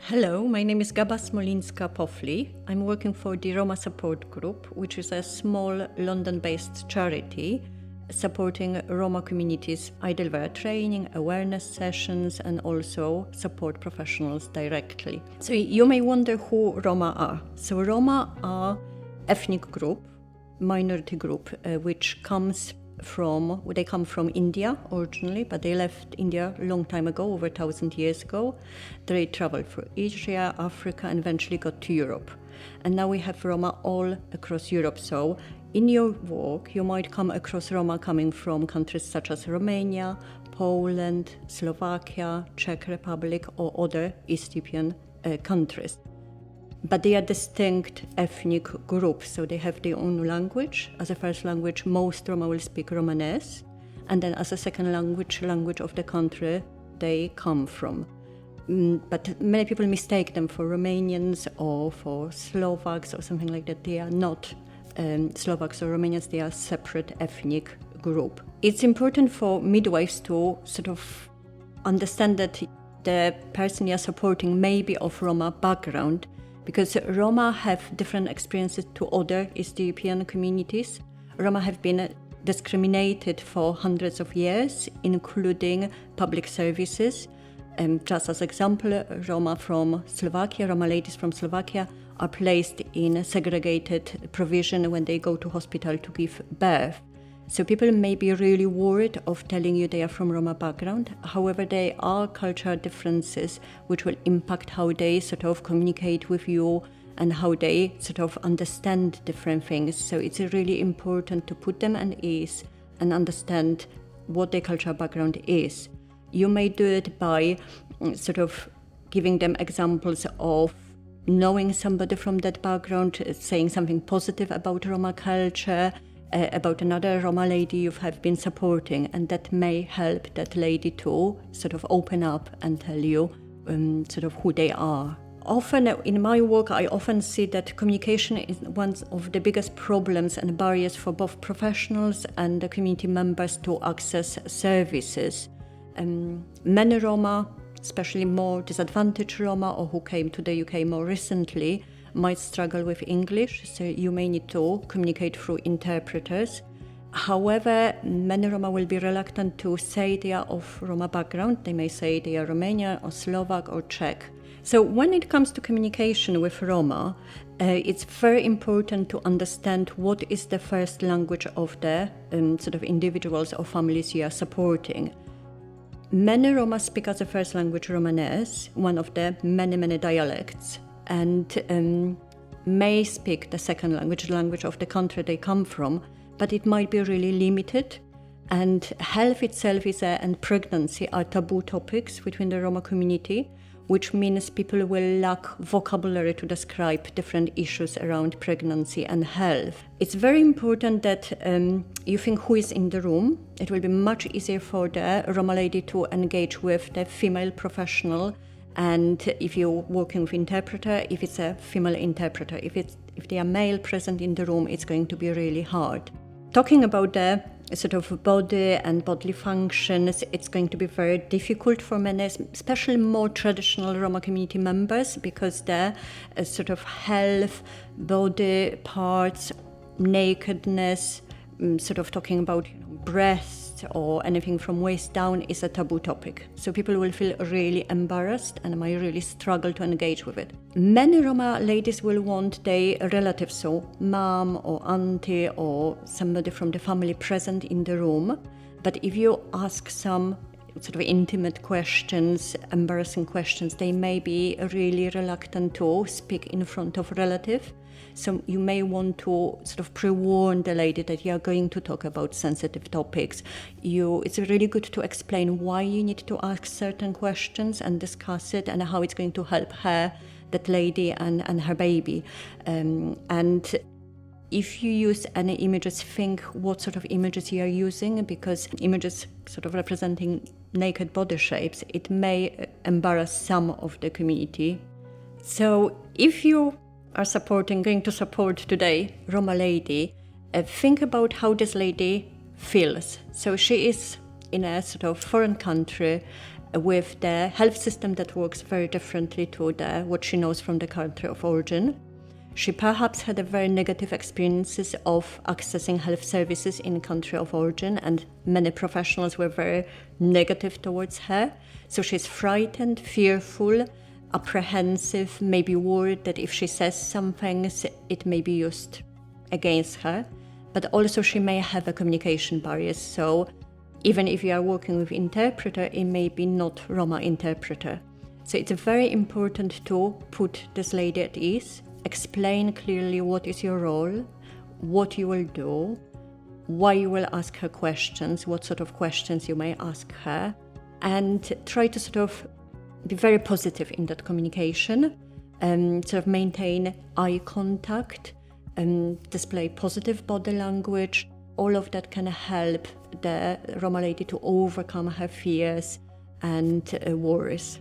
Hello, my name is Gaba Smolinska-Pofli. I'm working for the Roma Support Group, which is a small London-based charity supporting Roma communities either via training, awareness sessions, and also support professionals directly. So you may wonder who Roma are. So Roma are ethnic group, minority group, which come from India originally, but they left India a long time ago, over 1,000 years ago. They traveled through Asia, Africa, and eventually got to Europe. And now we have Roma all across Europe. So in your work, you might come across Roma coming from countries such as Romania, Poland, Slovakia, Czech Republic, or other East European countries. But they are distinct ethnic groups, so they have their own language. As a first language, most Roma will speak Romanes, and then as a second language of the country they come from. But many people mistake them for Romanians or for Slovaks or something like that. They are not Slovaks or Romanians, they are separate ethnic group. It's important for midwives to sort of understand that the person you're supporting may be of Roma background, because Roma have different experiences to other East European communities. Roma have been discriminated for hundreds of years, including public services. Just as example, Roma ladies from Slovakia are placed in segregated provision when they go to hospital to give birth. So people may be really worried of telling you they are from Roma background. However, there are cultural differences which will impact how they sort of communicate with you and how they sort of understand different things. So it's really important to put them at ease and understand what their cultural background is. You may do it by sort of giving them examples of knowing somebody from that background, saying something positive about Roma culture, about another Roma lady you have been supporting, and that may help that lady to sort of open up and tell you sort of who they are. Often in my work, I often see that communication is one of the biggest problems and barriers for both professionals and the community members to access services. Many Roma, especially more disadvantaged Roma or who came to the UK more recently, might struggle with English, so you may need to communicate through interpreters. However, many Roma will be reluctant to say they are of Roma background. They may say they are Romanian or Slovak or Czech. So when it comes to communication with Roma, it's very important to understand what is the first language of the sort of individuals or families you are supporting. Many Roma speak as a first language Romanes, one of the many dialects, and may speak the second language, the language of the country they come from, but it might be really limited. And health itself and pregnancy are taboo topics within the Roma community, which means people will lack vocabulary to describe different issues around pregnancy and health. It's very important that you think who is in the room. It will be much easier for the Roma lady to engage with the female professional. And if you're working with interpreter, if it's a female interpreter, if they are male present in the room, it's going to be really hard. Talking about the sort of body and bodily functions, it's going to be very difficult for many, especially more traditional Roma community members, because the sort of health, body parts, nakedness, sort of talking about breasts or anything from waist down is a taboo topic. So people will feel really embarrassed and might really struggle to engage with it. Many Roma ladies will want their relatives, so mom or auntie or somebody from the family present in the room. But if you ask some sort of intimate questions, embarrassing questions, they may be really reluctant to speak in front of relative. So you may want to sort of pre-warn the lady that you are going to talk about sensitive topics. It's really good to explain why you need to ask certain questions and discuss it and how it's going to help her, that lady, and her baby. And if you use any images, think what sort of images you are using, because images sort of representing naked body shapes, it may embarrass some of the community. So if you are going to support today Roma lady, think about how this lady feels. So she is in a sort of foreign country with the health system that works very differently to what she knows from the country of origin. She perhaps had a very negative experiences of accessing health services in country of origin, and many professionals were very negative towards her. So she's frightened, fearful, apprehensive, maybe worried that if she says some things, it may be used against her. But also she may have a communication barrier. So even if you are working with interpreter, it may be not Roma interpreter. So it's very important to put this lady at ease, explain clearly what is your role, what you will do, why you will ask her questions, what sort of questions you may ask her, and try to sort of be very positive in that communication, sort of maintain eye contact, display positive body language. All of that can help the Roma lady to overcome her fears and worries.